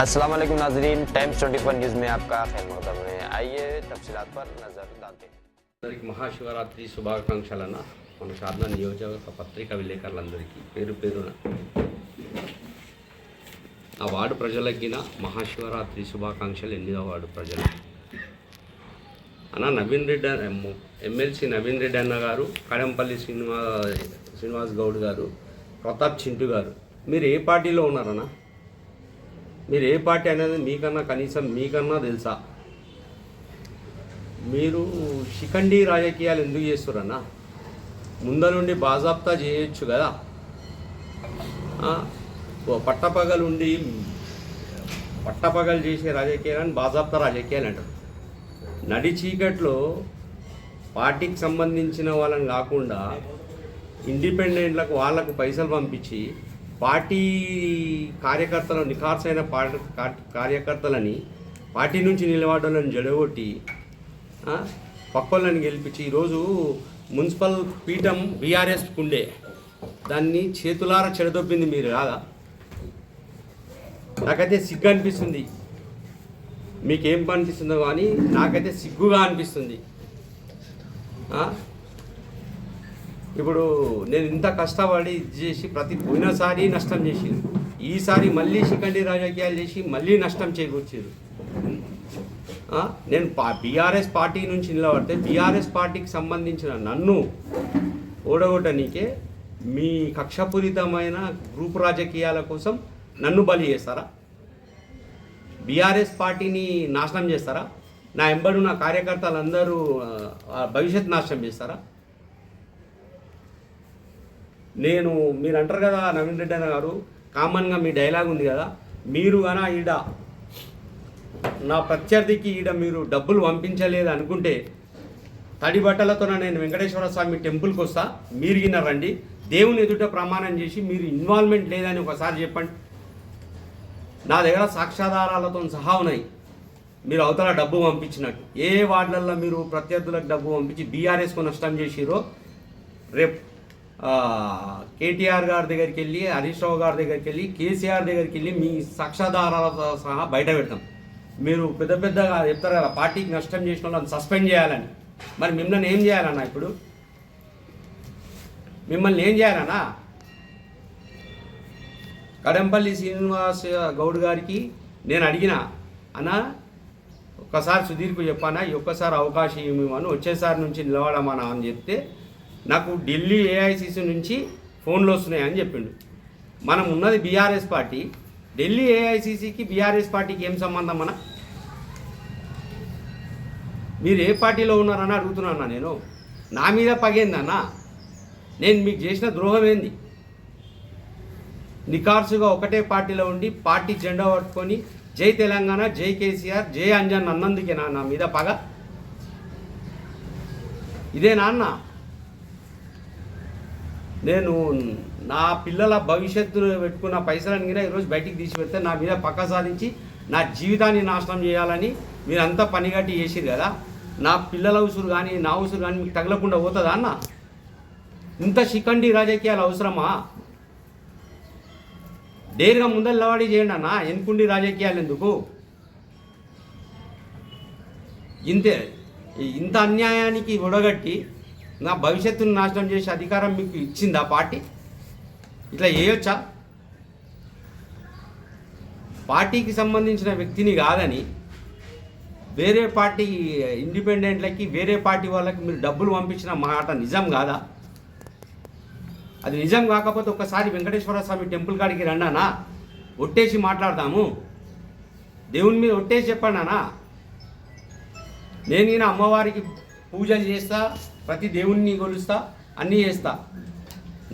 अस्सलाम वालेकुम नाजरीन, टाइम्स 24 न्यूज़ में आपका खैर मकदम है। आइए तफसीलात पर नज़र डालते हैं। అందరికి మహాశివరాత్రి శుభాకాంక్షలన్న మన సాధన నియోజకవర్గ పత్రికా విలేకరులందరికీ పేరు పేరున ఆ వార్డు ప్రజలకి మహాశివరాత్రి శుభాకాంక్షలు. 8వ వార్డు ప్రజలు అన్న నవీన్ రెడ్డి ఎమ్మెల్సీ నవీన్ రెడ్డి అన్న గారు, కడంపల్లి శ్రీనివాస్ గౌడ్ గారు, ప్రతాప్ చింటూ గారు, మీరు ఏ పార్టీలో ఉన్నారన్నా? మీరు ఏ పార్టీ అనేది మీకన్నా కనీసం మీకన్నా తెలుసా? మీరు శిఖండి రాజకీయాలు ఎందుకు చేస్తారన్నా? ముందరుండి బాజాప్తా చేయొచ్చు కదా. పట్టపగలు చేసే రాజకీయాలని బాజాప్తా రాజకీయాలు అంటారు. నడి చీకట్లో పార్టీకి సంబంధించిన వాళ్ళని కాకుండా ఇండిపెండెంట్లకు వాళ్ళకు పైసలు పంపించి పార్టీ కార్యకర్తలు నిఖార్సైన కార్యకర్తలని పార్టీ నుంచి నిలబడాలని జడగొట్టి పక్కోళ్ళని గెలిపించి ఈరోజు మున్సిపల్ పీఠం బీఆర్ఎస్ ఉండే దాన్ని చేతులారా చెడదొబ్బింది మీరు కాదా? నాకైతే సిగ్గు అనిపిస్తుంది. మీకేం అనిపిస్తుందో కానీ నాకైతే సిగ్గుగా అనిపిస్తుంది. ఇప్పుడు నేను ఇంత కష్టపడి చేసి పోయినసారి నష్టం చేసింది, ఈసారి మళ్ళీ శిఖండి రాజకీయాలు చేసి మళ్ళీ నష్టం చేకూర్చారు. నేను బీఆర్ఎస్ పార్టీ నుంచి నిలబడితే బీఆర్ఎస్ పార్టీకి సంబంధించిన నన్ను ఓడగొట్టనీకే మీ కక్షపూరితమైన గ్రూప్ రాజకీయాల కోసం నన్ను బలి చేస్తారా? బీఆర్ఎస్ పార్టీని నాశనం చేస్తారా? నా ఎంబడు నా కార్యకర్తలందరూ భవిష్యత్ నాశనం చేస్తారా? మీరు అంటారు కదా నవీన్ రెడ్డి అన్న గారు, కామన్గా మీ డైలాగ్ ఉంది కదా, మీరు గానా ఈడ నా ప్రత్యర్థికి ఈడ మీరు డబ్బులు పంపించలేదు అనుకుంటే తడి బట్టలతో నేను వెంకటేశ్వర స్వామి టెంపుల్కి వస్తా, మీరు గిన్న రండి, దేవుని ఎదుట ప్రమాణం చేసి మీరు ఇన్వాల్వ్మెంట్ లేదని ఒకసారి చెప్పండి. నా దగ్గర సాక్ష్యాధారాలతో సహా ఉన్నాయి. మీరు అవతల డబ్బు పంపించినట్టు ఏ వార్డులలో మీరు ప్రత్యర్థులకు డబ్బు పంపించి బీఆర్ఎస్కు నష్టం చేసిరో రేపు కేటీఆర్ గారి దగ్గరికి వెళ్ళి, హరీష్ రావు గారి దగ్గరికి వెళ్ళి, కేసీఆర్ దగ్గరికి వెళ్ళి మీ సాక్ష్యాధారాలతో సహా బయట పెడతాం. మీరు పెద్దగా చెప్తారు కదా పార్టీకి నష్టం చేసిన వాళ్ళని సస్పెండ్ చేయాలని. మరి మిమ్మల్ని ఏం చేయాలన్నా? ఇప్పుడు మిమ్మల్ని ఏం చేయాలన్నా? కడంపల్లి శ్రీనివాస్ గౌడ్ గారికి నేను అడిగిన, అన్న ఒక్కసారి సుధీర్కు చెప్పానా, ఈ ఒక్కసారి అవకాశం ఇవ్వమని, వచ్చేసారి నుంచి నిలబడమనా అని చెప్తే నాకు ఢిల్లీ ఏఐసిసి నుంచి ఫోన్లు వస్తున్నాయని చెప్పిండు. మనం ఉన్నది బీఆర్ఎస్ పార్టీ, ఢిల్లీ ఏఐసిసికి బీఆర్ఎస్ పార్టీకి ఏం సంబంధం అన్న? మీరు ఏ పార్టీలో ఉన్నారని అడుగుతున్నానా నేను? నా మీద పగేందన్నా? నేను మీకు చేసిన ద్రోహం ఏంది? నికార్సుగా ఒకటే పార్టీలో ఉండి పార్టీ జెండా పట్టుకొని జై తెలంగాణ, జై కేసీఆర్, జై అంజన్ అన్నందుకే నా మీద పగ? ఇదే నాన్న నేను నా పిల్లల భవిష్యత్తును పెట్టుకున్న పైసలను కూడా ఈరోజు బయటికి తీసి పెడితే నా మీద పక్క సాధించి నా జీవితాన్ని నాశనం చేయాలని మీరంతా పనిగట్టి చేసిరు కదా. నా పిల్లల ఉసురు కానీ నా ఉసురు కానీ మీకు తగలకుండా పోతుందా అన్న? ఇంత శిఖండి రాజకీయాలు అవసరమా? డేరుగా ముందల్లవాడి చేయండి అన్న, ఎన్కుండి రాజకీయాలు ఎందుకు? ఇంత అన్యాయానికి ఒడగట్టి నా భవిష్యత్తును నాశనం చేసే అధికారం మీకు ఇచ్చిందా పార్టీ? ఇట్లా చేయొచ్చా? పార్టీకి సంబంధించిన వ్యక్తిని కాదని వేరే పార్టీ ఇండిపెండెంట్లకి, వేరే పార్టీ వాళ్ళకి మీరు డబ్బులు పంపించిన మాట నిజం కాదా? అది నిజం కాకపోతే ఒక్కసారి వెంకటేశ్వర స్వామి టెంపుల్ కాడికి రండానా, ఒట్టేసి మాట్లాడదాము. దేవుని మీద ఒట్టేసి చెప్పండానా. నేను ఈయన అమ్మవారికి పూజలు చేస్తా, ప్రతి దేవుణ్ణి కొలుస్తా, అన్నీ చేస్తా,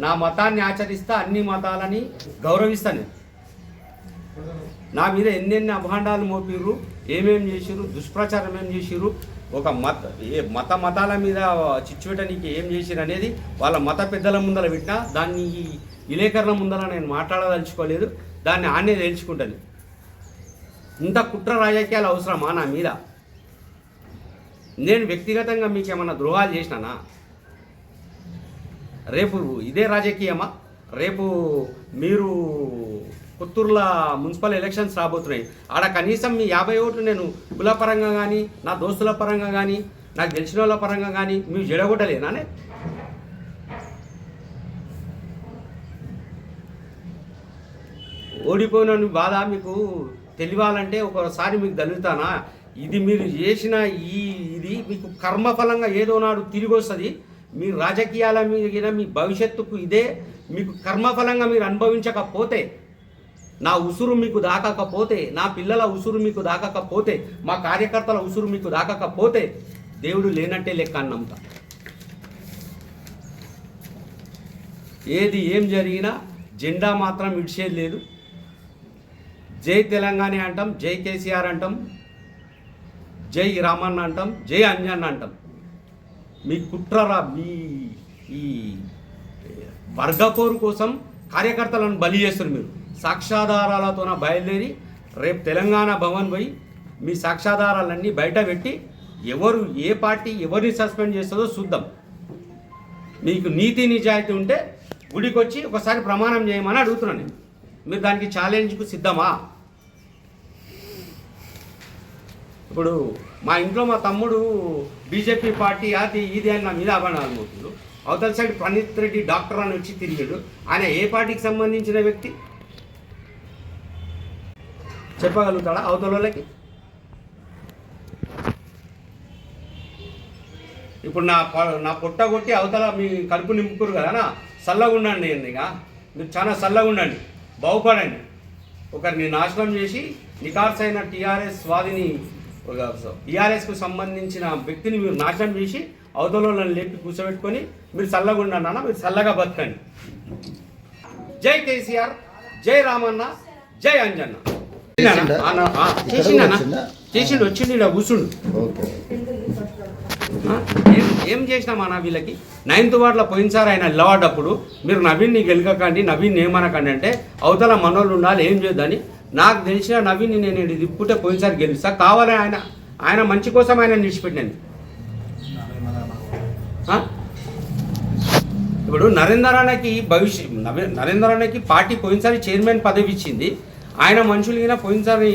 నా మతాన్ని ఆచరిస్తా, అన్ని మతాలని గౌరవిస్తాను. నా మీద ఎన్నెన్ని అభాండాలు మోపిర్రు, ఏమేమి చేసిర్రు, దుష్ప్రచారం ఏం చేసిర్రు, ఒక మతాల మీద చిచ్చుపెట్టడానికి ఏం చేసిర్రు అనేది వాళ్ళ మత పెద్దల ముందర పెట్టినా దాన్ని విలేకరుల ముందర నేను మాట్లాడదలుచుకోలేదు. దాన్ని ఆనే తెలుసుకుంటాను. ఇంత కుట్ర రాజకీయాలు అవసరమా నా మీద? నేను వ్యక్తిగతంగా మీకు ఏమన్నా ద్రోహాలు చేసినానా? రేపు ఇదే రాజకీయమా? రేపు మీరు పుత్తూరులో మున్సిపల్ ఎలక్షన్స్ రాబోతున్నాయి. ఆడ కనీసం మీ 50 ఓట్లు నేను కులపరంగా కానీ నా దోస్తుల పరంగా కానీ నాకు తెలిసిన వాళ్ళ పరంగా కానీ మీరు జడగొట్టలేనానే? ఓడిపోయిన బాధ మీకు తెలియాలంటే ఒకసారి మీకు తగులుతానా? ఇది మీరు చేసిన ఇది మీకు కర్మఫలంగా ఏదో నాడు తిరిగి వస్తుంది. మీ రాజకీయాల మీద మీ భవిష్యత్తుకు ఇదే మీకు కర్మఫలంగా మీరు అనుభవించకపోతే, నా ఉసురు మీకు దాకకపోతే, నా పిల్లల ఉసురు మీకు దాకకపోతే, మా కార్యకర్తల ఉసురు మీకు దాకకపోతే దేవుడు లేనట్టే లెక్క అన్నంత. ఏం జరిగినా జెండా మాత్రం ఇడిచేది లేదు. జై తెలంగాణ అంటాం, జై కేసీఆర్ అంటాం, జై రామన్న అంటాం, జై అంజన్న అంటాం. మీ కుట్రరా మీ ఈ వర్గపోరు కోసం కార్యకర్తలను బలి చేస్తారు. మీరు సాక్ష్యాధారాలతోన బయలుదేరి రేపు తెలంగాణ భవన్ పోయి మీ సాక్ష్యాధారాలన్నీ బయట పెట్టి ఎవరు ఏ పార్టీ ఎవరిని సస్పెండ్ చేస్తుందో చూద్దాం. మీకు నీతి నిజాయితీ ఉంటే గుడికి వచ్చి ఒకసారి ప్రమాణం చేయమని అడుగుతున్నాను నేను. మీరు దానికి ఛాలెంజ్కు సిద్ధమా? ఇప్పుడు మా ఇంట్లో మా తమ్ముడు బీజేపీ పార్టీ అది ఇది అని నా మీద అభాండాలు మోపుతుంది. అవతల సైడ్ ప్రణీత్ రెడ్డి డాక్టర్ అని వచ్చి తిరిగాడు. ఆయన ఏ పార్టీకి సంబంధించిన వ్యక్తి చెప్పగలుగుతాడా అవతల వాళ్ళకి? ఇప్పుడు నా పొట్ట కొట్టి అవతల మీ కడుపు నింపుకురు కదా, చల్లగా ఉండండి. ఇక మీరు చాలా చల్లగా ఉండండి, బాగుపడండి. ఒకరిని నాశనం చేసి నికార్సైన టీఆర్ఎస్ వాదిని టీఆర్ఎస్కు సంబంధించిన వ్యక్తిని మీరు నాశనం చేసి అవతలను లేపి కూర్చోబెట్టుకొని మీరు చల్లగా ఉండండి అన్న, మీరు చల్లగా బతకండి. జై కేసీఆర్, జై రామన్న, జై అంజన్న. చేసిండు వచ్చిండు ఇలా కూర్చుండు. ఏం చేసినామన్నా వీళ్ళకి? 9th వార్డులో పోయినసారి ఆయన నిలబడ్డప్పుడు మీరు నవీన్ని గెలకండి, నవీన్ ఏమనకండి అంటే అవతల మనోళ్ళు ఉండాలి ఏం చేద్దని. నాకు తెలిసిన నవీన్ని నేను తిప్పుంటే పోయినసారి గెలుస్తా, కావాలని ఆయన మంచి కోసం ఆయన నిలిచిపెట్టాను. ఇప్పుడు నరేందర్ అన్నకి పార్టీ పోయినసారి చైర్మన్ పదవి ఇచ్చింది. ఆయన మనుషులు పోయినసారి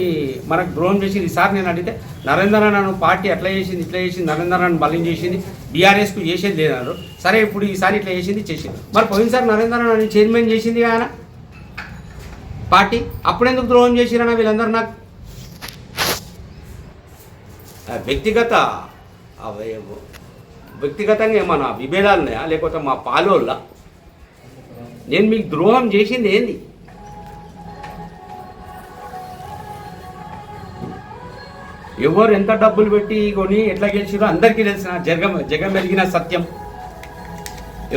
మనకు ద్రోహం చేసింది. ఈసారి నేను అడిగితే నరేందర్ అన్న పార్టీ అట్లా చేసింది ఇట్లా చేసింది, నరేందర్ అన్న బలం చేసింది, బీఆర్ఎస్కు చేసేది లేదన్నారు. సరే ఇప్పుడు ఈసారి ఇట్లా చేసింది. మరి పోయినసారి నరేందర్ అన్న చైర్మన్ చేసింది ఆయన పార్టీ, అప్పుడెందుకు ద్రోహం చేసిరన్న వీళ్ళందరూ? నాకు వ్యక్తిగతంగా ఏమన్నా విభేదాలు ఉన్నాయా, లేకపోతే మా పాలోళ్ళ? నేను మీకు ద్రోహం చేసింది ఏంది? ఎవరు ఎంత డబ్బులు పెట్టి కొని ఎట్లా గెలిచిరో అందరికీ తెలిసిన జగం వెలిగిన సత్యం.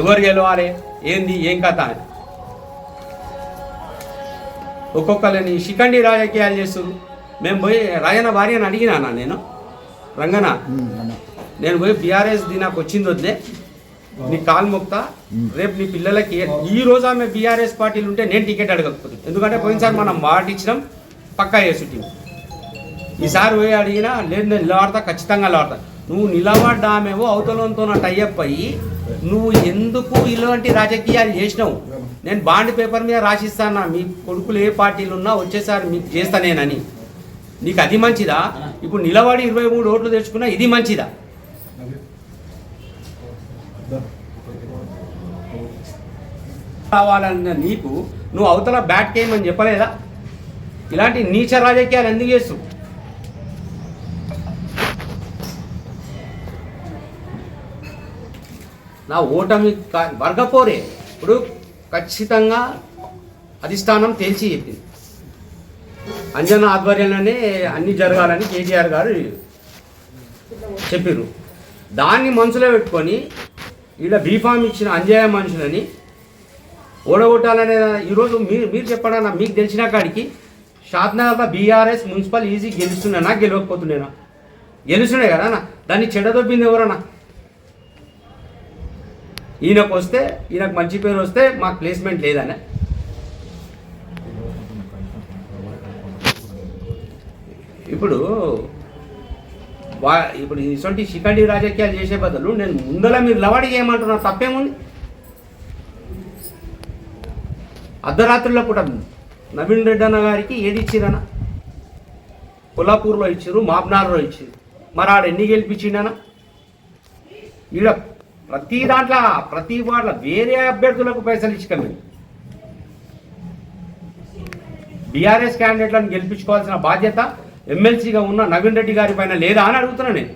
ఎవరు గెలవాలి ఏంది ఏం కథ అని ఒక్కొక్కరిని శిఖండి రాజకీయాలు చేస్తారు. మేము పోయి రాజన్న భార్యని అడిగినా నేను, రంగన నేను పోయి బీఆర్ఎస్ నాకు వచ్చింది వద్దే, నీ కాలు మొక్తా, రేపు నీ పిల్లలకి ఈ రోజు ఆమె బీఆర్ఎస్ పార్టీలు ఉంటే నేను టికెట్ అడగకపోతే, ఎందుకంటే పోయినసారి మనం మాట ఇచ్చినాం పక్కా వేసుటీం. ఈసారి పోయి అడిగినా లేదు నేను నిలబడతా, ఖచ్చితంగా నిలబడతా. నువ్వు నిలబడ్డామేవో అవతలంతో నా టైఅప్ అయ్యి నువ్వు ఎందుకు ఇలాంటి రాజకీయాలు చేసినావు? నేను బాండ్ పేపర్ మీద రాసిస్తానా మీ కొడుకులు ఏ పార్టీలు ఉన్నా వచ్చేసారి మీకు చేస్తా నేనని. నీకు అది మంచిదా? ఇప్పుడు నిలబడి 23 ఓట్లు తెచ్చుకున్నా ఇది మంచిదా? కావాలన్న నీకు నువ్వు అవతల బ్యాట్ చేయమని చెప్పలేదా? ఇలాంటి నీచ రాజకీయాలు ఎందుకు చేస్తావు? నా ఓటమి వర్గపోరే ఇప్పుడు ఖచ్చితంగా అధిష్టానం తేల్చి చెప్పింది. అంజన్న ఆధ్వర్యంలోనే అన్ని జరగాలని కేటీఆర్ గారు చెప్పారు. దాన్ని మనసులో పెట్టుకొని ఇలా బీఫామ్ ఇచ్చిన అంజయ్య మనుషులని ఓడగొట్టాలనే ఈరోజు మీరు చెప్పడన్నా మీకు తెలిసిన కాడికి షాద్నగర్లో బీఆర్ఎస్ మున్సిపల్ ఈజీ గెలుస్తున్నానా గెలవకపోతున్నానా? గెలుస్తున్నాయి కదా. దాన్ని చెడదొబ్బింది ఎవరన్నా? ఈయనకు వస్తే ఈయనకు మంచి పేరు వస్తే మాకు ప్లేస్మెంట్ లేదనే. ఇప్పుడు ఇటువంటి శిఖండి రాజకీయాలు చేసే బదులు నేను ముందల మీరు లవాడి చేయమంటున్నా, తప్పేముంది? అర్ధరాత్రుల్లో పూట నవీన్ రెడ్డి అన్న గారికి ఏది ఇచ్చిరనా? కొల్లాపూర్లో ఇచ్చారు, మాబ్నార్లో ఇచ్చారు. మరి ఆడ ఎన్ని గెలిపించిండనా? ఈడ ప్రతి దాంట్లో ప్రతి వార్డులో వేరే అభ్యర్థులకు పైసలు ఇచ్చుకమే బీఆర్ఎస్ క్యాండిడేట్లను గెలిపించుకోవాల్సిన బాధ్యత ఎమ్మెల్సీగా ఉన్న నవీన్ రెడ్డి గారి పైన లేదా అని అడుగుతున్నా నేను.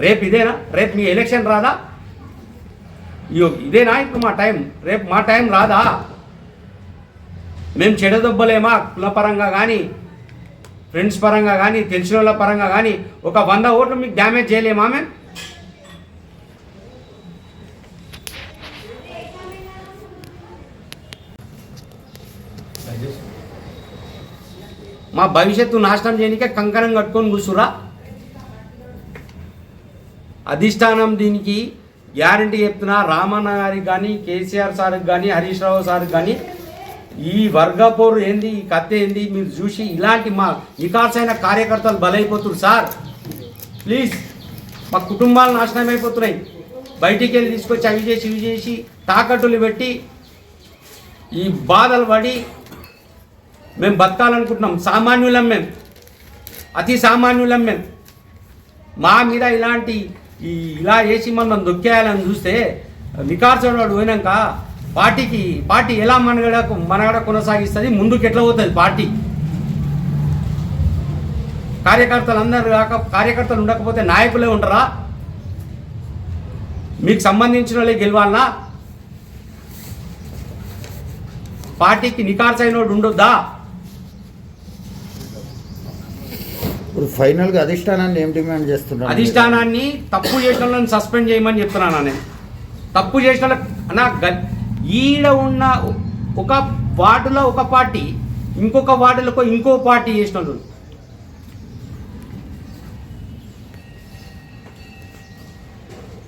రేపు ఇదేనా? రేపు మీ ఎలక్షన్ రాదా? ఇదేనా ఇప్పుడు మా టైం? రేపు మా టైం రాదా? మేము చెడదొబ్బలేమా? కులపరంగా కానీ, ఫ్రెండ్స్ పరంగా కానీ, తెలిసిన వాళ్ళ పరంగా కానీ ఒక 100 ఓట్లు మీకు డ్యామేజ్ చేయలేమా మేము? మా భవిష్యత్తు నాశనం చేయడానికే కంకణం కట్టుకొని కూర్చురా. అధిష్టానం దీనికి గ్యారంటీ చెప్తున్నా. రామన్న గారికి కానీ, కేసీఆర్ సార్కి కానీ, హరీష్ రావు సార్కి కానీ ఈ వర్గపోరు ఏంది, ఈ కథ ఏంది మీరు చూసి ఇలాంటి మా నికార్సైన కార్యకర్తలు బలైపోతున్నారు సార్. ప్లీజ్, మా కుటుంబాలు నాశనం అయిపోతున్నాయి. బయటికి వెళ్ళి తీసుకొచ్చి అవి చేసి ఇవి చేసి తాకట్టులు పెట్టి ఈ బాధలు పడి మేము బతకాలనుకుంటున్నాం. సామాన్యులం మేము, అతి సామాన్యులం మేము. మా మీద ఇలాంటి ఇలా చేసి మనం దొక్కేయాలని చూస్తే నికార్సవాడు పోయినాక పార్టీ ఎలా మనగడ కొనసాగిస్తుంది, ముందుకు ఎట్లా పోతుంది పార్టీ? కార్యకర్తలు ఉండకపోతే నాయకులే ఉంటారా? మీకు సంబంధించిన వాళ్ళే గెలవాలనా? పార్టీకి నికార్సైనోడు ఉండొద్దా? ఇప్పుడు ఫైనల్గా అధిష్టానాన్ని ఏం డిమాండ్ చేస్తున్నారు? అధిష్టానాన్ని తప్పు చేసిన వాళ్ళని సస్పెండ్ చేయమని చెప్తున్నాను నేను. తప్పు చేసిన వాళ్ళ ఈడ ఉన్న ఒక వార్డులో ఒక పార్టీ, ఇంకొక వార్డులకు ఇంకో పార్టీ చేసిన వాళ్ళు.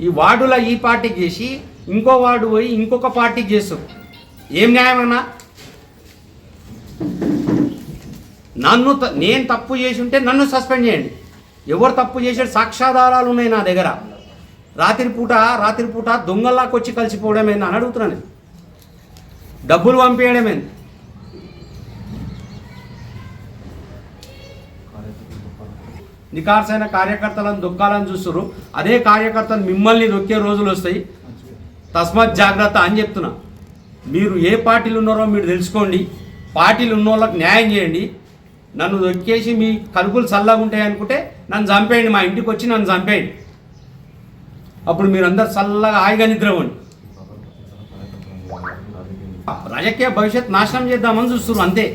ఈ వార్డులో ఈ పార్టీకి చేసి ఇంకో వార్డు పోయి ఇంకొక పార్టీకి చేస్తారు. ఏం న్యాయం అన్నా? నేను తప్పు చేసి ఉంటే నన్ను సస్పెండ్ చేయండి. ఎవరు తప్పు చేసాడు సాక్ష్యాధారాలు ఉన్నాయి నా దగ్గర. రాత్రిపూట దొంగల్లాకి వచ్చి కలిసిపోవడం ఏంది అని అడుగుతున్నాను. డబ్బులు పంపించడం ఏంది? నికార్సైన కార్యకర్తలను దొక్కాలని చూస్తున్నారు. అదే కార్యకర్తలు మిమ్మల్ని దొక్కే రోజులు వస్తాయి. తస్మాత్ జాగ్రత్త అని చెప్తున్నా. మీరు ఏ పార్టీలు ఉన్నారో మీరు తెలుసుకోండి. పార్టీలు ఉన్న వాళ్ళకి న్యాయం చేయండి. నన్ను దొక్కేసి మీ కలుపులు చల్లగా ఉంటాయి అనుకుంటే నన్ను చంపేయండి, మా ఇంటికి వచ్చి నన్ను చంపేయండి. అప్పుడు మీరందరూ చల్లగా హాయిగా నిద్రపోండి. రాజకీయ భవిష్యత్ నాశనం చేద్దామని చూస్తున్నారు అంతే.